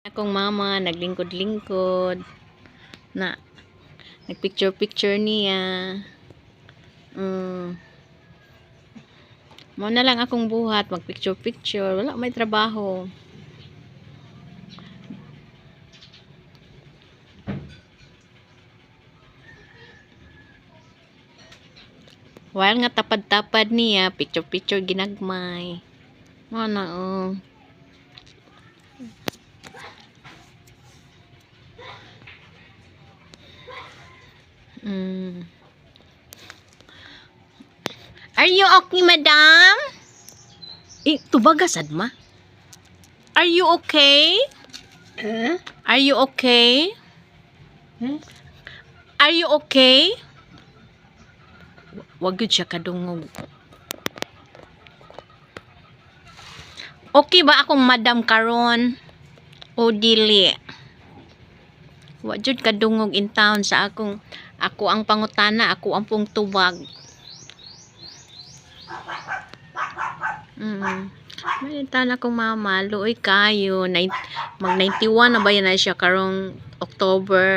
Akong mama naglingkod-lingkod na nagpicture-picture niya. Mo na lang akong buhat magpicture-picture, wala may trabaho. While nga tapad-tapad niya, picture-picture ginagmay. Mo na Are you okay, madam? Tubagasad ma? Are you okay? Are you okay? Are you okay? Wag yun siya kadungog. Okay ba akong madam karon? O dili? Wag yun kadungog in town sa ako ang pangutana, ako ang pong tubag. May tana kong mama, luoy kayo. Mag 91 na ba yan na siya karong October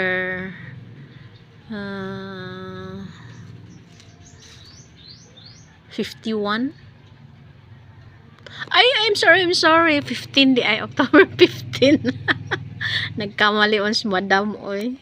51? I'm sorry. 15 di ay October 15. Nagkamali on si madam oy.